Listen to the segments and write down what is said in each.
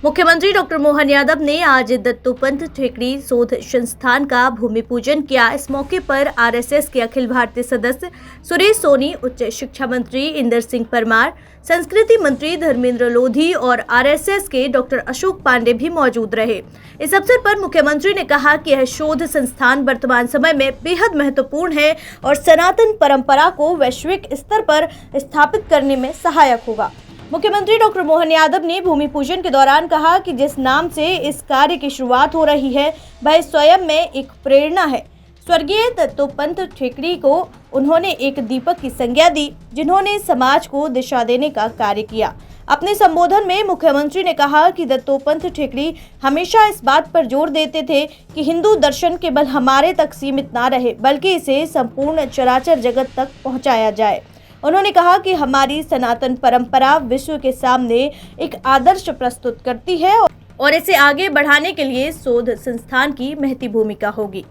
मुख्यमंत्री डॉक्टर मोहन यादव ने आज दत्तोपंत ठेकड़ी शोध संस्थान का भूमि पूजन किया। इस मौके पर आरएसएस के अखिल भारतीय सदस्य सुरेश सोनी, उच्च शिक्षा मंत्री इंदर सिंह परमार, संस्कृति मंत्री धर्मेंद्र लोधी और आरएसएस के डॉक्टर अशोक पांडे भी मौजूद रहे। इस अवसर पर मुख्यमंत्री ने कहा कि यह शोध संस्थान वर्तमान समय में बेहद महत्वपूर्ण है और सनातन परंपरा को वैश्विक स्तर पर स्थापित करने में सहायक होगा। मुख्यमंत्री डॉक्टर मोहन यादव ने भूमि पूजन के दौरान कहा कि जिस नाम से इस कार्य की शुरुआत हो रही है वह स्वयं में एक प्रेरणा है। स्वर्गीय दत्तोपंत ठेकड़ी को उन्होंने एक दीपक की संज्ञा दी, जिन्होंने समाज को दिशा देने का कार्य किया। अपने संबोधन में मुख्यमंत्री ने कहा कि दत्तोपंत ठेकड़ी हमेशा इस बात पर जोर देते थे कि हिंदू दर्शन केवल हमारे तक सीमित ना रहे, बल्कि इसे संपूर्ण चराचर जगत तक पहुंचाया जाए। उन्होंने कहा कि हमारी सनातन परंपरा विश्व के सामने एक आदर्श प्रस्तुत करती है और इसे आगे बढ़ाने के लिए शोध संस्थान की महती भूमिका होगी।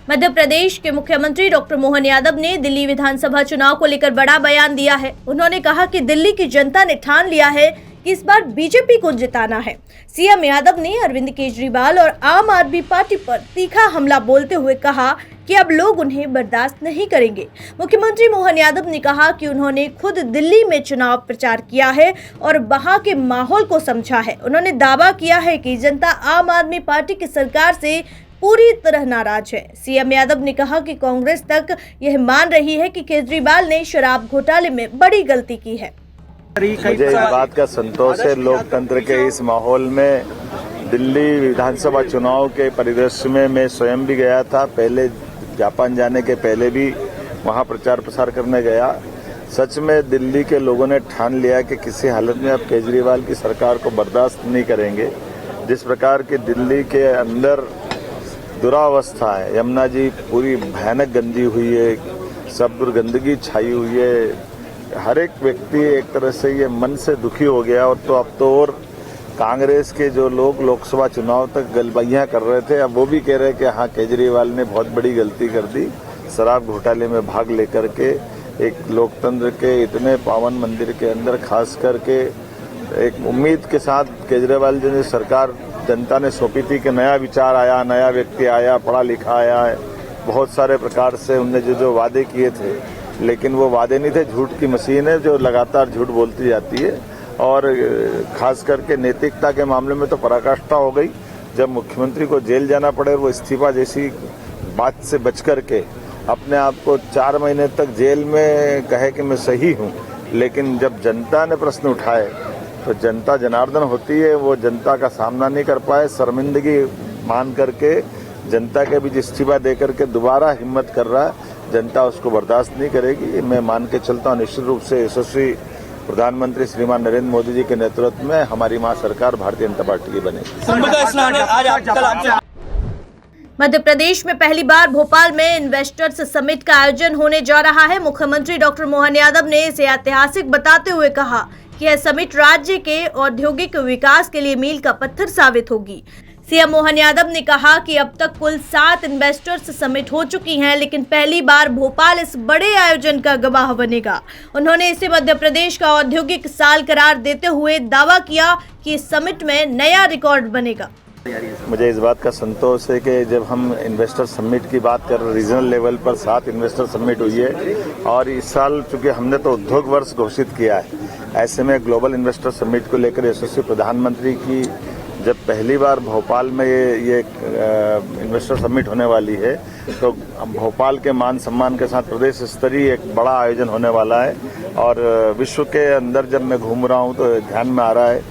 मध्य प्रदेश के मुख्यमंत्री डॉक्टर मोहन यादव ने दिल्ली विधानसभा चुनाव को लेकर बड़ा बयान दिया है। उन्होंने कहा कि दिल्ली की जनता ने ठान लिया है कि इस बार बीजेपी को जिताना है। सीएम यादव ने अरविंद केजरीवाल और आम आदमी पार्टी पर तीखा हमला बोलते हुए कहा कि अब लोग उन्हें बर्दाश्त नहीं करेंगे। मुख्यमंत्री मोहन यादव ने कहा कि उन्होंने खुद दिल्ली में चुनाव प्रचार किया है और वहां के माहौल को समझा है। उन्होंने दावा किया है कि जनता आम आदमी पार्टी की सरकार से पूरी तरह नाराज है। सीएम यादव ने कहा कि कांग्रेस तक यह मान रही है कि केजरीवाल ने शराब घोटाले में बड़ी गलती की है। मुझे इस बात का संतोष है, लोकतंत्र के इस माहौल में दिल्ली विधानसभा चुनाव के परिदृश्य में मैं स्वयं भी गया था। पहले जापान जाने के पहले भी वहां प्रचार प्रसार करने गया। सच में दिल्ली के लोगों ने ठान लिया कि किसी हालत में अब केजरीवाल की सरकार को बर्दाश्त नहीं करेंगे। जिस प्रकार की दिल्ली के अंदर दुरावस्था है, यमुना जी पूरी भयानक गंदी हुई है, सब गंदगी छाई हुई है। हर एक व्यक्ति एक तरह से ये मन से दुखी हो गया। और तो अब तो और कांग्रेस के जो लोग लोकसभा चुनाव तक गलबैयां कर रहे थे, अब वो भी कह रहे हैं कि हाँ, केजरीवाल ने बहुत बड़ी गलती कर दी शराब घोटाले में भाग लेकर के। एक लोकतंत्र के इतने पावन मंदिर के अंदर खास करके एक उम्मीद के साथ केजरीवाल जी ने सरकार जनता ने सौंपी थी कि नया विचार आया, नया व्यक्ति आया, पढ़ा लिखा आया है, बहुत सारे प्रकार से उनने जो वादे किए थे, लेकिन वो वादे नहीं थे, झूठ की मशीन है जो लगातार झूठ बोलती जाती है। और खास करके नैतिकता के मामले में तो पराकाष्ठा हो गई जब मुख्यमंत्री को जेल जाना पड़े। वो इस्तीफा जैसी बात से बच करके अपने आप को 4 महीने तक जेल में कहे कि मैं सही हूँ, लेकिन जब जनता ने प्रश्न उठाए तो जनता जनार्दन होती है, वो जनता का सामना नहीं कर पाए। शर्मिंदगी मान करके जनता के बीच इस्तीफा दे करके दोबारा हिम्मत कर रहा है। जनता उसको बर्दाश्त नहीं करेगी। मैं मान के चलता हूँ निश्चित रूप से यशस्वी प्रधानमंत्री श्रीमान नरेंद्र मोदी जी के नेतृत्व में हमारी मां सरकार भारतीय जनता पार्टी की बनेगी। मध्य प्रदेश में पहली बार भोपाल में इन्वेस्टर्स समिट का आयोजन होने जा रहा है। मुख्यमंत्री डॉक्टर मोहन यादव ने इसे ऐतिहासिक बताते हुए कहा कि यह समिट राज्य के औद्योगिक विकास के लिए मील का पत्थर साबित होगी। सीएम मोहन यादव ने कहा कि अब तक कुल 7 इन्वेस्टर्स समिट हो चुकी हैं, लेकिन पहली बार भोपाल इस बड़े आयोजन का गवाह बनेगा। उन्होंने इसे मध्य प्रदेश का औद्योगिक साल करार देते हुए दावा किया कि इस समिट में नया रिकॉर्ड बनेगा। मुझे इस बात का संतोष है कि जब हम इन्वेस्टर समिट की बात कर, रीजनल लेवल पर 7 इन्वेस्टर समिट हुई है और इस साल चूंकि हमने तो उद्योग वर्ष घोषित किया है, ऐसे में ग्लोबल इन्वेस्टर समिट को लेकर यशस्वी प्रधानमंत्री की जब पहली बार भोपाल में ये इन्वेस्टर समिट होने वाली है, तो भोपाल के मान सम्मान के साथ प्रदेश स्तरीय एक बड़ा आयोजन होने वाला है। और विश्व के अंदर जब मैं घूम रहा हूँ तो ध्यान में आ रहा है,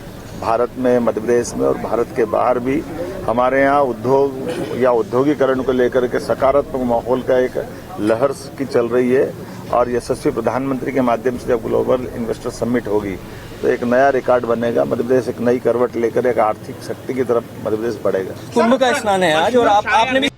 भारत में, मध्य प्रदेश में और भारत के बाहर भी हमारे यहाँ उद्योग या औद्योगिकरण को लेकर के सकारात्मक माहौल का एक लहर की चल रही है। और यशस्वी प्रधानमंत्री के माध्यम से जब ग्लोबल इन्वेस्टर समिट होगी तो एक नया रिकॉर्ड बनेगा। मध्य प्रदेश एक नई करवट लेकर एक आर्थिक शक्ति की तरफ मध्य प्रदेश बढ़ेगा। कुंभ का स्नान है आज और आपने भी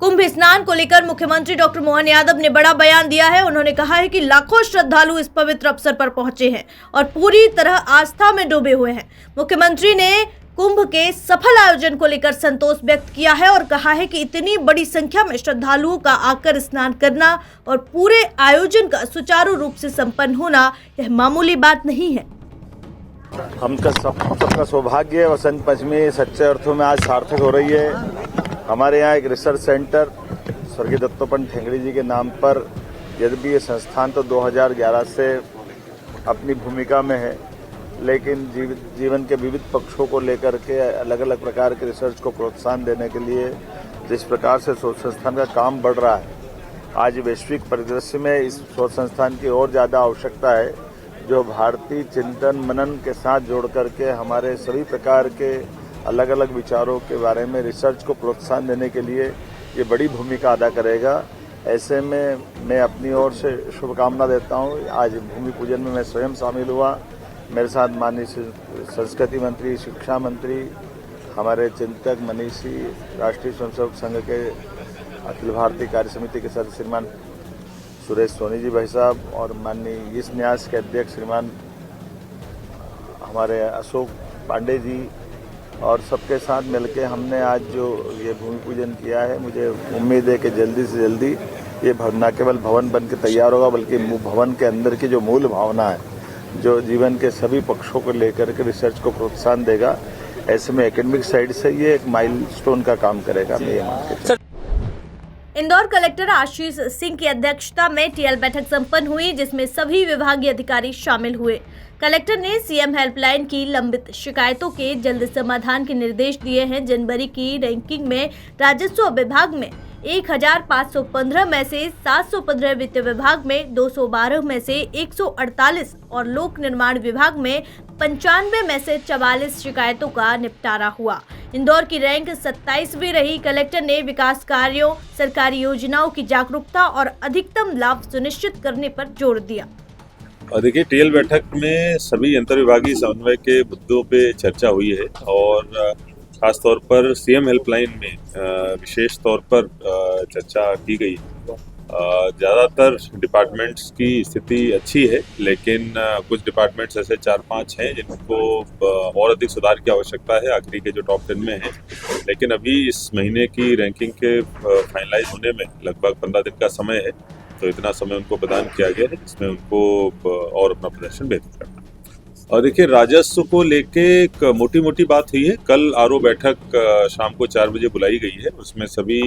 कुंभ स्नान को लेकर मुख्यमंत्री डॉक्टर मोहन यादव ने बड़ा बयान दिया है। उन्होंने कहा है कि लाखों श्रद्धालु इस पवित्र अवसर पर पहुंचे हैं और पूरी तरह आस्था में डूबे हुए हैं। मुख्यमंत्री ने कुंभ के सफल आयोजन को लेकर संतोष व्यक्त किया है और कहा है कि इतनी बड़ी संख्या में श्रद्धालुओं का आकर स्नान करना और पूरे आयोजन का सुचारू रूप से संपन्न होना यह मामूली बात नहीं है। सबका सौभाग्य है। वसंत पंचमी सच्चे अर्थों में आज सार्थक हो रही है। हमारे यहाँ एक रिसर्च सेंटर स्वर्गीय दत्तोपंत ठेंगड़ी जी के नाम पर, यद्यपि ये संस्थान तो 2011 से अपनी भूमिका में है, लेकिन जीवन के विविध पक्षों को लेकर के अलग अलग प्रकार के रिसर्च को प्रोत्साहन देने के लिए जिस प्रकार से शोध संस्थान का काम बढ़ रहा है, आज वैश्विक परिदृश्य में इस शोध संस्थान की और ज़्यादा आवश्यकता है, जो भारतीय चिंतन मनन के साथ जोड़ करके हमारे सभी प्रकार के अलग अलग विचारों के बारे में रिसर्च को प्रोत्साहन देने के लिए ये बड़ी भूमिका अदा करेगा। ऐसे में मैं अपनी ओर से शुभकामना देता हूँ। आज भूमि पूजन में मैं स्वयं शामिल हुआ। मेरे साथ माननीय संस्कृति मंत्री, शिक्षा मंत्री, हमारे चिंतक, मनीषी, राष्ट्रीय स्वयंसेवक संघ के अखिल भारतीय कार्य समिति के सदस्य श्रीमान सुरेश सोनी जी भाई साहब और माननीय इस न्यास के अध्यक्ष श्रीमान हमारे अशोक पांडे जी, और सबके साथ मिलकर हमने आज जो ये भूमि पूजन किया है, मुझे उम्मीद है कि जल्दी से जल्दी ये न केवल भवन बन के तैयार होगा, बल्कि भवन के अंदर की जो मूल भावना है, जो जीवन के सभी पक्षों को लेकर के रिसर्च को प्रोत्साहन देगा, ऐसे में एकेडमिक साइड से ये एक माइलस्टोन का काम करेगा। मैं ये मान के इंदौर कलेक्टर आशीष सिंह की अध्यक्षता में टीएल बैठक संपन्न हुई, जिसमें सभी विभागीय अधिकारी शामिल हुए। कलेक्टर ने सीएम हेल्पलाइन की लंबित शिकायतों के जल्द समाधान के निर्देश दिए हैं। जनवरी की रैंकिंग में राजस्व विभाग में 1515 में से 715, वित्त विभाग में 212 में से 148 और लोक निर्माण विभाग में 95 में से 44 शिकायतों का निपटारा हुआ। इंदौर की रैंक 27वीं रही। कलेक्टर ने विकास कार्यों, सरकारी योजनाओं की जागरूकता और अधिकतम लाभ सुनिश्चित करने पर जोर दिया। देखिए, टीएल बैठक में सभी अंतर्विभागीय समन्वय के मुद्दों पे चर्चा हुई है और खास तौर पर सीएम हेल्पलाइन में विशेष तौर पर चर्चा की गई। ज़्यादातर डिपार्टमेंट्स की स्थिति अच्छी है, लेकिन कुछ डिपार्टमेंट्स ऐसे 4-5 हैं जिनको और अधिक सुधार की आवश्यकता है, आखिरी के जो टॉप 10 में हैं। लेकिन अभी इस महीने की रैंकिंग के फाइनलाइज होने में लगभग 15 दिन का समय है, तो इतना समय उनको प्रदान किया गया है जिसमें उनको और अपना प्रदर्शन बेहतर करना है। और देखिए, राजस्व को लेके एक मोटी मोटी बात हुई है। कल आरओ बैठक शाम को 4 बजे बुलाई गई है। उसमें सभी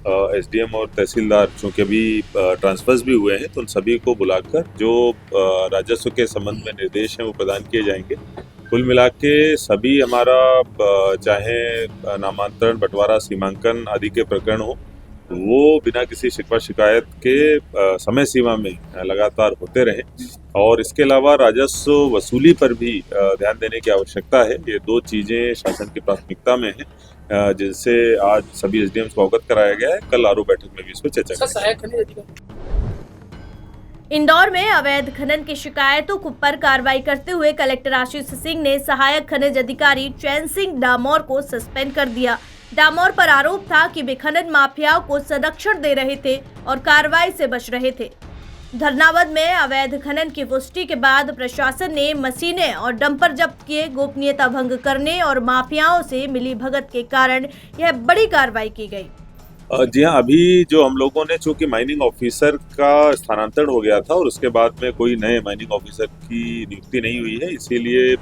एसडीएम और तहसीलदार, चूँकि अभी ट्रांसफर्स भी हुए हैं, तो उन सभी को बुलाकर जो राजस्व के संबंध में निर्देश हैं वो प्रदान किए जाएंगे। कुल मिला के सभी हमारा चाहे नामांतरण, बंटवारा, सीमांकन आदि के प्रकरण हो, वो बिना किसी शिकवा शिकायत के समय सीमा में लगातार होते रहे। और इसके अलावा राजस्व वसूली पर भी ध्यान देने की आवश्यकता है। ये 2 चीज़ें शासन की प्राथमिकता में हैं, जिनसे आज सभी एसडीएम को अवगत कराया गया है। कल आरओ बैठक में भी इस पर चर्चा करेंगे। इंदौर में अवैध खनन की शिकायतों पर कार्रवाई करते हुए कलेक्टर आशीष सिंह ने सहायक खनिज अधिकारी चैन सिंह डामोर को सस्पेंड कर दिया। डामोर पर आरोप था कि वे खनन माफियाओं को संरक्षण दे रहे थे और कार्रवाई से बच रहे थे। धरनावद में अवैध खनन की पुष्टि के बाद प्रशासन ने मशीनें और डंपर जब्त किए। गोपनीयता भंग करने और माफियाओं से मिली भगत के कारण यह बड़ी कार्रवाई की गई। जी हाँ, अभी जो हम लोगों ने, चूंकि माइनिंग ऑफिसर का स्थानांतरण हो गया था और उसके बाद में कोई नए माइनिंग ऑफिसर की नियुक्ति नहीं हुई है, इसीलिए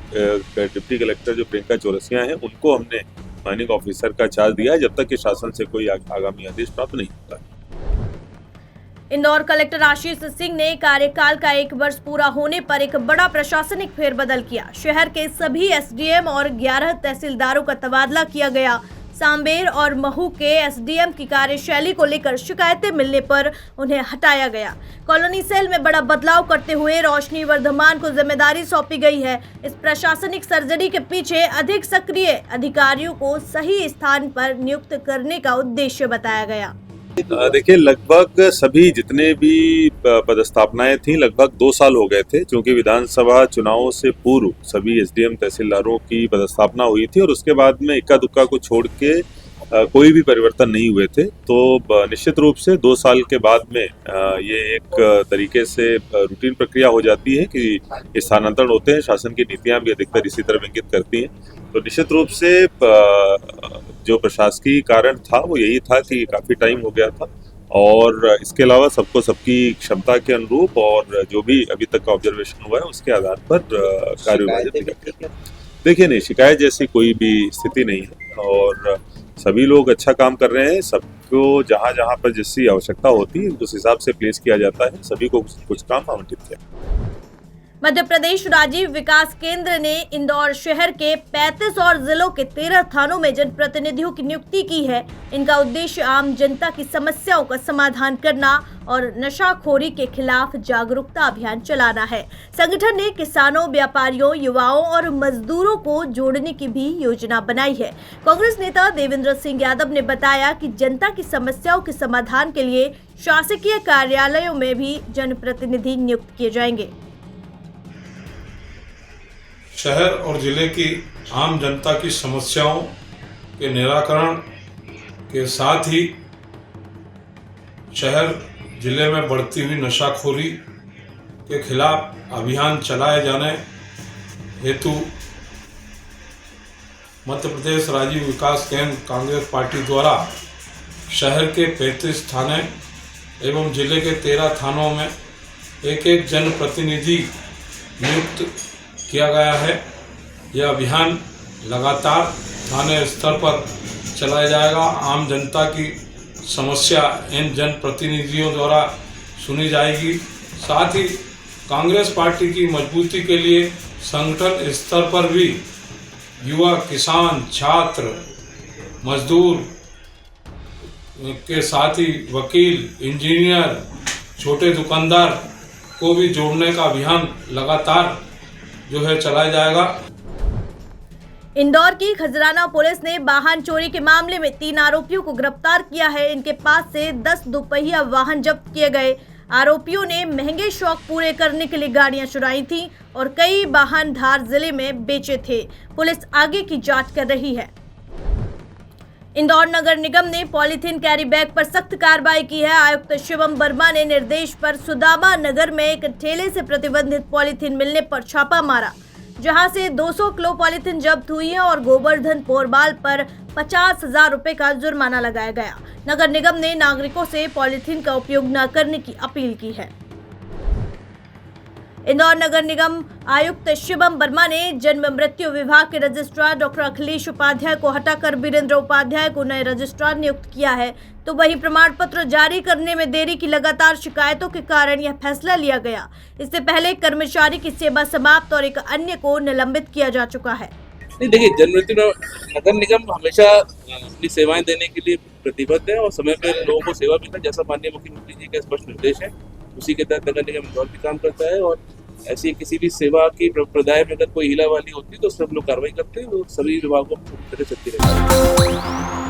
डिप्टी कलेक्टर जो प्रियंका चौरसिया हैं, उनको हमने माइनिंग ऑफिसर का चार्ज दिया है, जब तक कि शासन से कोई आगामी आदेश प्राप्त नहीं होता है। इंदौर कलेक्टर आशीष सिंह ने कार्यकाल का 1 वर्ष पूरा होने पर एक बड़ा प्रशासनिक फेरबदल किया। शहर के सभी एसडीएम और 11 तहसीलदारों का तबादला किया गया। सांबेर और महू के एसडीएम की कार्यशैली को लेकर शिकायतें मिलने पर उन्हें हटाया गया। कॉलोनी सेल में बड़ा बदलाव करते हुए रोशनी वर्धमान को जिम्मेदारी सौंपी गई है। इस प्रशासनिक सर्जरी के पीछे अधिक सक्रिय अधिकारियों को सही स्थान पर नियुक्त करने का उद्देश्य बताया गया। देखिए, लगभग सभी जितने भी पदस्थापनाएं थी, लगभग 2 साल हो गए थे, क्योंकि विधानसभा चुनावों से पूर्व सभी एसडीएम तहसीलदारों की पदस्थापना हुई थी और उसके बाद में इक्का दुक्का को छोड़ के कोई भी परिवर्तन नहीं हुए थे। तो निश्चित रूप से 2 साल के बाद में ये एक तरीके से रूटीन प्रक्रिया हो जाती है कि स्थानांतरण होते हैं। शासन की नीतियां भी अधिकतर इसी तरफ इंगित करती हैं। तो निश्चित रूप से जो प्रशासकीय कारण था वो यही था कि काफ़ी टाइम हो गया था और इसके अलावा सबको सबकी क्षमता के अनुरूप और जो भी अभी तक का ऑब्जर्वेशन हुआ है उसके आधार पर कार्य विभाजित किया। देखिए नहीं, शिकायत जैसी कोई भी स्थिति नहीं है और सभी लोग अच्छा काम कर रहे हैं। सबको जहां जहां पर जिसकी आवश्यकता होती है उस हिसाब से प्लेस किया जाता है। सभी को कुछ काम आवंटित किया। मध्य प्रदेश राजीव विकास केंद्र ने इंदौर शहर के 35 और जिलों के 13 थानों में जनप्रतिनिधियों की नियुक्ति की है। इनका उद्देश्य आम जनता की समस्याओं का समाधान करना और नशाखोरी के खिलाफ जागरूकता अभियान चलाना है। संगठन ने किसानों, व्यापारियों, युवाओं और मजदूरों को जोड़ने की भी योजना बनाई है। कांग्रेस नेता देवेंद्र सिंह यादव ने बताया कि जनता की समस्याओं के समाधान के लिए शासकीय कार्यालयों में भी जनप्रतिनिधि नियुक्त किए जाएंगे। शहर और जिले की आम जनता की समस्याओं के निराकरण के साथ ही शहर जिले में बढ़ती हुई नशाखोरी के खिलाफ अभियान चलाए जाने हेतु मध्य प्रदेश राजीव विकास केंद्र कांग्रेस पार्टी द्वारा शहर के 35 थाने एवं जिले के 13 थानों में एक जनप्रतिनिधि नियुक्त किया गया है। यह अभियान लगातार थाने स्तर पर चलाया जाएगा। आम जनता की समस्या इन जनप्रतिनिधियों द्वारा सुनी जाएगी। साथ ही कांग्रेस पार्टी की मजबूती के लिए संगठन स्तर पर भी युवा, किसान, छात्र, मजदूर के साथ ही वकील, इंजीनियर, छोटे दुकानदार को भी जोड़ने का अभियान लगातार जो है चलाया जाएगा। इंदौर की खजराना पुलिस ने वाहन चोरी के मामले में 3 आरोपियों को गिरफ्तार किया है। इनके पास से 10 दोपहिया वाहन जब्त किए गए। आरोपियों ने महंगे शौक पूरे करने के लिए गाड़ियां चुराई थीं और कई वाहन धार जिले में बेचे थे। पुलिस आगे की जांच कर रही है। इंदौर नगर निगम ने पॉलीथीन कैरी बैग पर सख्त कार्रवाई की है। आयुक्त शिवम वर्मा ने निर्देश पर सुदामा नगर में एक ठेले से प्रतिबंधित पॉलीथीन मिलने पर छापा मारा, जहां से 200 किलो पॉलीथीन जब्त हुई है और गोवर्धन पोरबाल पर 50,000 रुपए का जुर्माना लगाया गया। नगर निगम ने नागरिकों से पॉलीथीन का उपयोग न करने की अपील की है। इंदौर नगर निगम आयुक्त शिवम वर्मा ने जन्म मृत्यु विभाग के रजिस्ट्रार डॉक्टर अखिलेश उपाध्याय को हटाकर वीरेंद्र उपाध्याय को नए रजिस्ट्रार नियुक्त किया है। तो वहीं प्रमाण पत्र जारी करने में देरी की लगातार शिकायतों के कारण यह फैसला लिया गया। इससे पहले कर्मचारी की सेवा समाप्त और एक अन्य को निलंबित किया जा चुका है। नहीं, देखिए, जनमृत्यु नगर निगम हमेशा अपनी सेवाएं देने के लिए प्रतिबद्ध है और समय पर लोगों को सेवा मिलता है, जैसा माननीय मुख्यमंत्री जी का स्पष्ट निर्देश है। उसी के तहत नगर निगम इंदौर भी काम करता है और ऐसी किसी भी सेवा की प्रदाय में अगर कोई हीलावाली होती है तो उस पर हम लोग कार्रवाई करते हैं। वो सभी विभागों को पूरी तरह चलती रहती है।